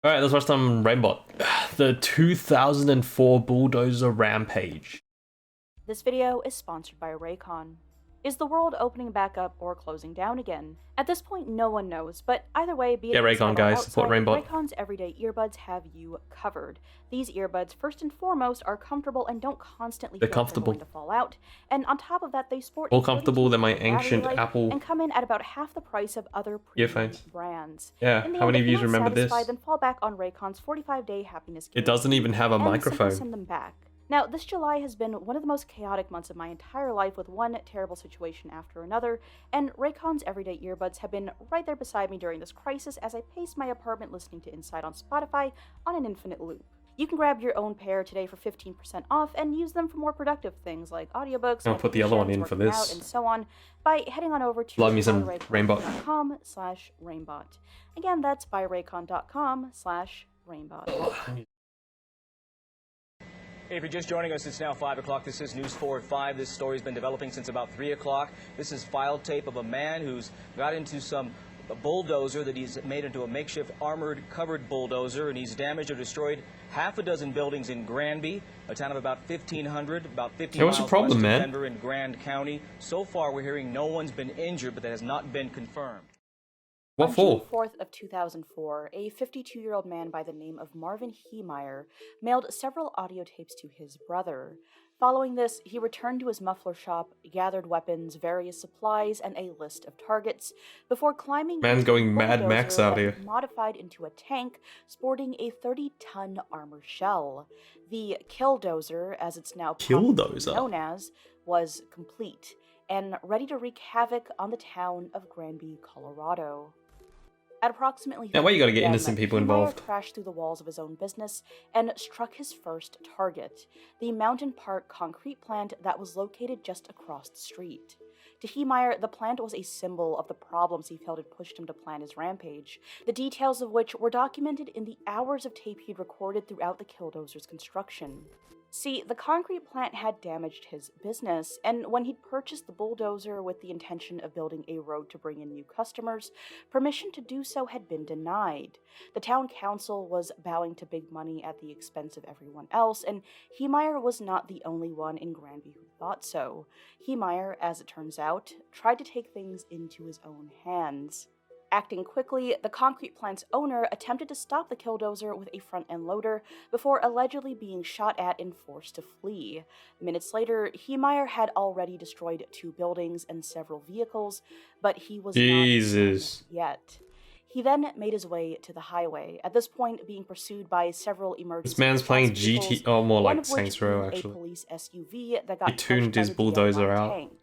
Alright, let's watch some Reignbot. The 2004 Bulldozer Rampage. This video is sponsored by Raycon. Is the world opening back up or closing down again? At this point, no one knows, but either way, be it Raycon, guys, support Reignbot. Raycon's everyday earbuds have you covered. These earbuds, first and foremost, are comfortable and don't constantly feel like they're going to fall out. And on top of that, they sport more comfortable than my ancient life Apple and come in at about half the price of other earphones brands. Yeah, how many of you remember this? Then fall back on Raycon's 45-day happiness guarantee. It doesn't even have a microphone. Send them back. Now, this July has been one of the most chaotic months of my entire life, with one terrible situation after another, and Raycon's everyday earbuds have been right there beside me during this crisis as I pace my apartment listening to Inside on Spotify on an infinite loop. You can grab your own pair today for 15% off and use them for more productive things like audiobooks, I'll put the other one in for this, and so on, by heading on over to Reignbot.com/Reignbot. Again, that's buyraycon.com/Reignbot. Hey, if you're just joining us, it's now 5 o'clock. This is News 4 at 5. This story's been developing since about 3 o'clock. This is file tape of a man who's got into some bulldozer that he's made into a makeshift armored covered bulldozer, and he's damaged or destroyed half a dozen buildings in Granby, a town of about 1,500, about 50 miles west of Denver in Grand County. So far, we're hearing no one's been injured, but that has not been confirmed. What for? On June 4th of 2004, a 52-year-old man by the name of Marvin Heemeyer mailed several audio tapes to his brother. Following this, he returned to his muffler shop, gathered weapons, various supplies, and a list of targets, before climbing Man's going Mad Max out here. Modified into a tank, sporting a 30-ton armor shell. The Killdozer, as it's now known as, was complete, and ready to wreak havoc on the town of Granby, Colorado. At approximately 3 why you gotta get innocent people involved? Heemeyer crashed through the walls of his own business and struck his first target, the Mountain Park concrete plant that was located just across the street. To Heemeyer, the plant was a symbol of the problems he felt had pushed him to plan his rampage, the details of which were documented in the hours of tape he'd recorded throughout the Killdozer's construction. See, the concrete plant had damaged his business, and when he'd purchased the bulldozer with the intention of building a road to bring in new customers, permission to do so had been denied. The town council was bowing to big money at the expense of everyone else, and Heemeyer was not the only one in Granby who thought so. Heemeyer, as it turns out, tried to take things into his own hands. Acting quickly, the concrete plant's owner attempted to stop the Killdozer with a front-end loader before allegedly being shot at and forced to flee. Minutes later, Heemeyer had already destroyed 2 buildings and several vehicles, but he was not done yet. He then made his way to the highway, at this point being pursued by several emergency. This man's playing GT, more like Saints Row, actually. A police SUV that got he tuned his bulldozer out. Tank.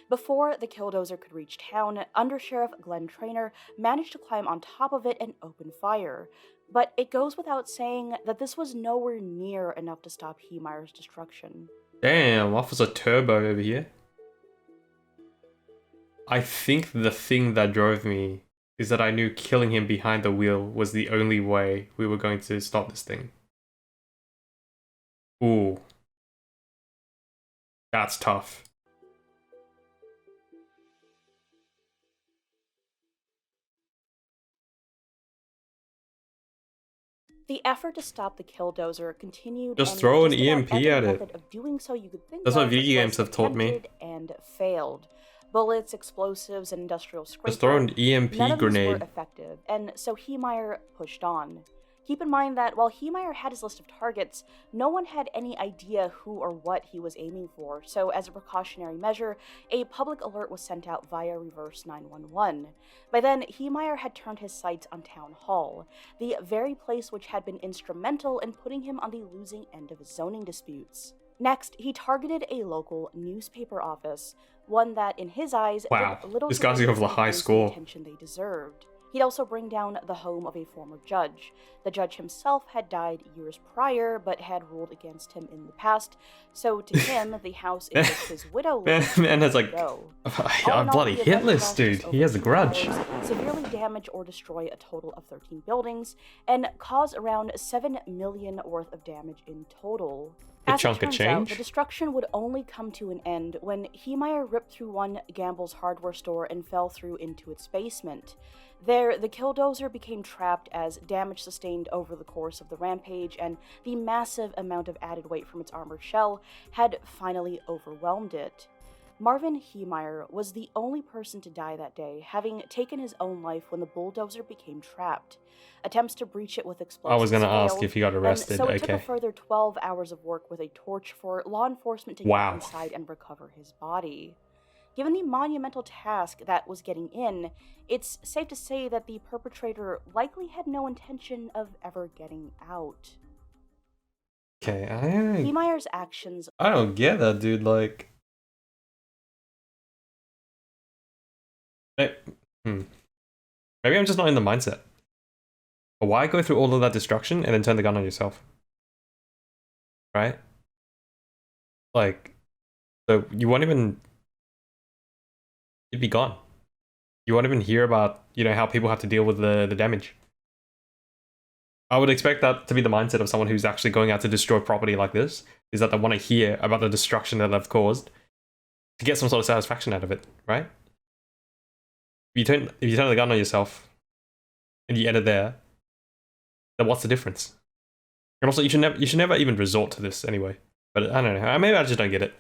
Before the Killdozer could reach town, Undersheriff Glenn Traynor managed to climb on top of it and open fire. But it goes without saying that this was nowhere near enough to stop Heemeyer's destruction. Damn, Officer Turbo over here. I think the thing that drove me is that I knew killing him behind the wheel was the only way we were going to stop this thing. Ooh. That's tough. The effort to stop the Killdozer continued. Just throw an EMP at it. Of doing so you could think That's what video games have taught me. And failed. Bullets, explosives, and industrial scrapers. Just throw an EMP none of grenade. These were effective, and so Heemeyer pushed on. Keep in mind that while Heemeyer had his list of targets, no one had any idea who or what he was aiming for, so as a precautionary measure, a public alert was sent out via reverse 911. By then, Heemeyer had turned his sights on Town Hall, the very place which had been instrumental in putting him on the losing end of his zoning disputes. Next, he targeted a local newspaper office, one that, in his eyes, wow, did little this guy's gonna have a high score. The attention they deserved. He'd also bring down the home of a former judge. The judge himself had died years prior, but had ruled against him in the past, so to him, the house in which his widow lived Man has like, I'm bloody hitless, dude. He has a grudge. Severely damage or destroy a total of 13 buildings, and cause around $7 million worth of damage in total. Big As it chunk of turns out, the change. destruction would only come to an end when Heemeyer ripped through one Gamble's hardware store and fell through into its basement. There, the Killdozer became trapped as damage sustained over the course of the rampage, and the massive amount of added weight from its armored shell had finally overwhelmed it. Marvin Heemeyer was the only person to die that day, having taken his own life when the bulldozer became trapped. Attempts to breach it with I was explosives gonna ask failed, if he got and arrested. so it took a Okay. further 12 hours of work with a torch for law enforcement to get Wow. inside and recover his body. Given the monumental task that was getting in, it's safe to say that the perpetrator likely had no intention of ever getting out. Okay, Heemeyer's actions I don't get that, dude. Like, eh, maybe I'm just not in the mindset. But why go through all of that destruction and then turn the gun on yourself? Right? Like, so you won't even. You'd be gone. You won't even hear about, how people have to deal with the damage. I would expect that to be the mindset of someone who's actually going out to destroy property like this, is that they want to hear about the destruction that they've caused to get some sort of satisfaction out of it, right? If you turn the gun on yourself and you end it there, then what's the difference? And also, you should never even resort to this anyway. But I don't know. Maybe I just don't get it.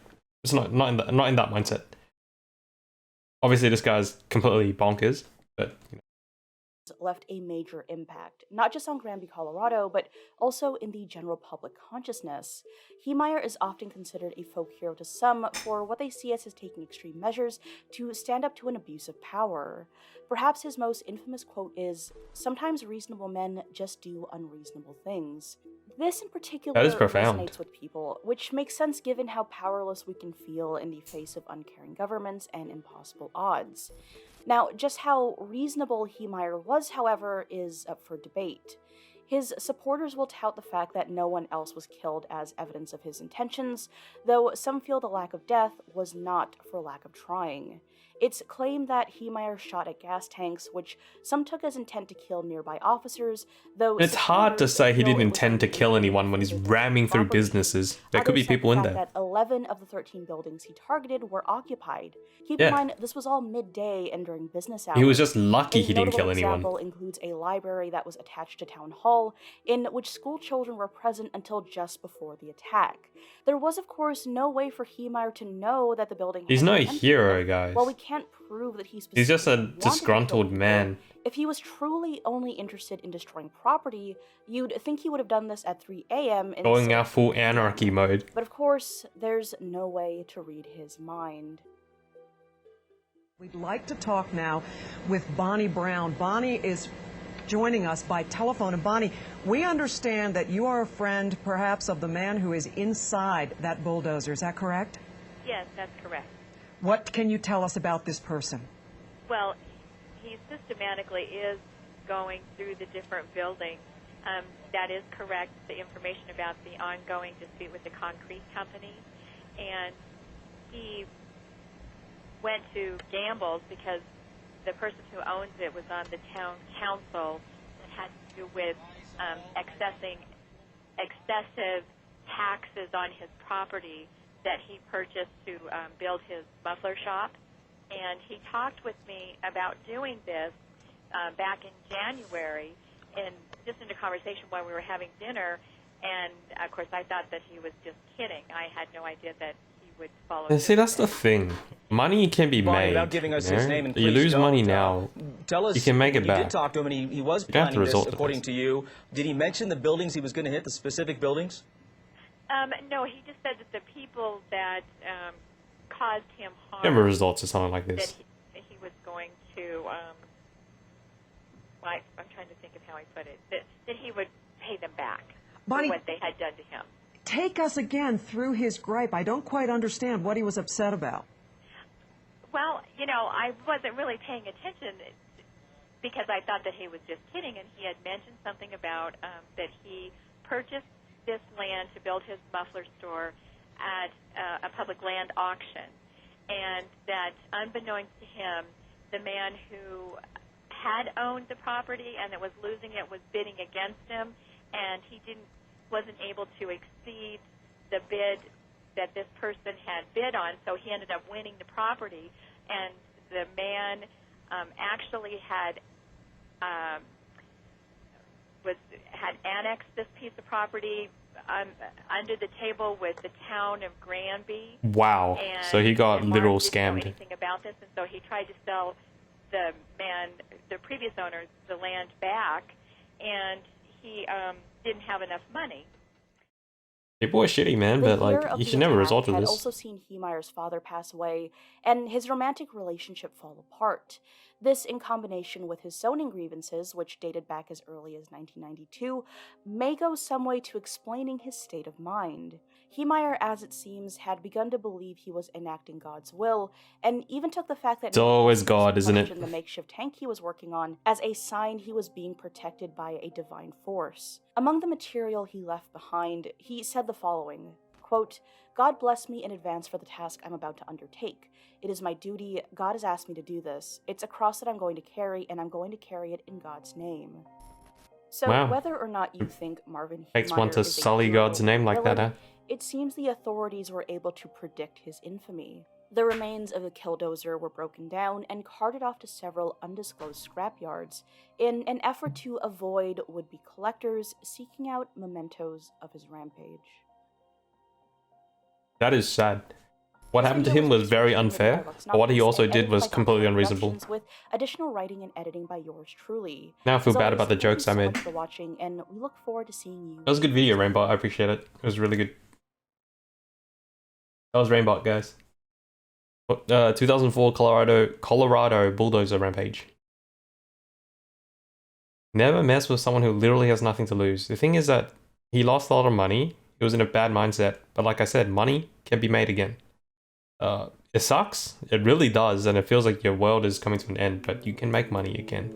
It's not in that mindset. Obviously, this guy's completely bonkers, but left a major impact, not just on Granby, Colorado, but also in the general public consciousness. Heemeyer is often considered a folk hero to some for what they see as his taking extreme measures to stand up to an abuse of power. Perhaps his most infamous quote is, "Sometimes reasonable men just do unreasonable things." This in particular that is profound. resonates with people, which makes sense given how powerless we can feel in the face of uncaring governments and impossible odds. Now, just how reasonable Heemeyer was, however, is up for debate. His supporters will tout the fact that no one else was killed as evidence of his intentions, though some feel the lack of death was not for lack of trying. It's claimed that Heemeyer shot at gas tanks, which some took as intent to kill nearby officers, though It's hard to supporters say he feel didn't it was intend to aimed kill at anyone when he's further ramming through property. businesses. There could be Others cite people the in fact there. that 11 of the 13 buildings he targeted were occupied. Keep Yeah. in mind, this was all midday and during business hours. He was just lucky A he didn't notable kill anyone. example includes a library that was attached to Town Hall, in which school children were present until just before the attack. There was, of course, no way for Heemeyer to know that the building He's had no been empty. hero, guys. While we can't prove that he He's just a specifically wanted to kill disgruntled people, man. if he was truly only interested in destroying property, you'd think he would have done this at 3 a.m. Going instead out of full 3 p.m. anarchy mode. But of course, there's no way to read his mind. We'd like to talk now with Bonnie Brown. Bonnie is joining us by telephone. And Bonnie, we understand that you are a friend, perhaps, of the man who is inside that bulldozer. Is that correct? Yes, that's correct. What can you tell us about this person? Well, he systematically is going through the different buildings. That is correct, the information about the ongoing dispute with the concrete company. And he went to Gamble's because the person who owns it was on the town council that had to do with excessive taxes on his property that he purchased to build his muffler shop. And he talked with me about doing this back in January, and just in a conversation while we were having dinner. And, of course, I thought that he was just kidding. I had no idea that he would follow And see, through that's with the it. thing. Money can be Bonnie, made. without giving us you his know? name, and You please lose money don't, now. Tell us, You can make it you back. did talk to him, and he was You don't have to planning this, resort to according this. to you. Did he mention the buildings he was going to hit, the specific buildings? No, he just said that the people that caused him harm, Never resorts to something like that this. he was going to, I'm trying to think of how I put it, that he would pay them back Bonnie, for what they had done to him. take us again through his gripe. I don't quite understand what he was upset about. Well, I wasn't really paying attention because I thought that he was just kidding, and he had mentioned something about that he purchased this land to build his muffler store at a public land auction, and that unbeknownst to him, the man who had owned the property and that was losing it was bidding against him, and he wasn't able to exceed the bid that this person had bid on, so he ended up winning the property. And the man actually had annexed this piece of property under the table with the town of Granby. Wow. And, So he got and literal Marv didn't know scammed. anything about this, and so he tried to sell the previous owner, the land back, and he didn't have enough money. People are shitty, man, The but year like of you the should never attack resort to had this. also seen Heemeyer's father pass away, and his romantic relationship fall apart. This, in combination with his zoning grievances, which dated back as early as 1992, may go some way to explaining his state of mind. Heemeyer, as it seems, had begun to believe he was enacting God's will, and even took the fact that It's always no one God, isn't it? questioned the makeshift tank he was working on as a sign he was being protected by a divine force. Among the material he left behind, he said the following, quote, "God bless me in advance for the task I'm about to undertake. It is my duty. God has asked me to do this. It's a cross that I'm going to carry, and I'm going to carry it in God's name." So Wow. whether or not you think Marvin Takes one Heemeyer to is a sully hero God's or name like that, villain, huh? it seems the authorities were able to predict his infamy. The remains of the Killdozer were broken down and carted off to several undisclosed scrapyards in an effort to avoid would-be collectors seeking out mementos of his rampage. That is sad. What This happened to video him was very researched and unfair, written by but what he Vox also and did edited was by completely Document unreasonable. Productions, with additional writing and editing by yours truly. Now I feel As bad always, about the thank you jokes I so made. much for watching, and we look forward to seeing you. That was a good video, Reignbot. I appreciate it. It was really good. That was Reignbot, guys. 2004 Colorado bulldozer rampage. Never mess with someone who literally has nothing to lose. The thing is that he lost a lot of money. He was in a bad mindset. But like I said, money can be made again. It sucks. It really does. And it feels like your world is coming to an end. But you can make money again.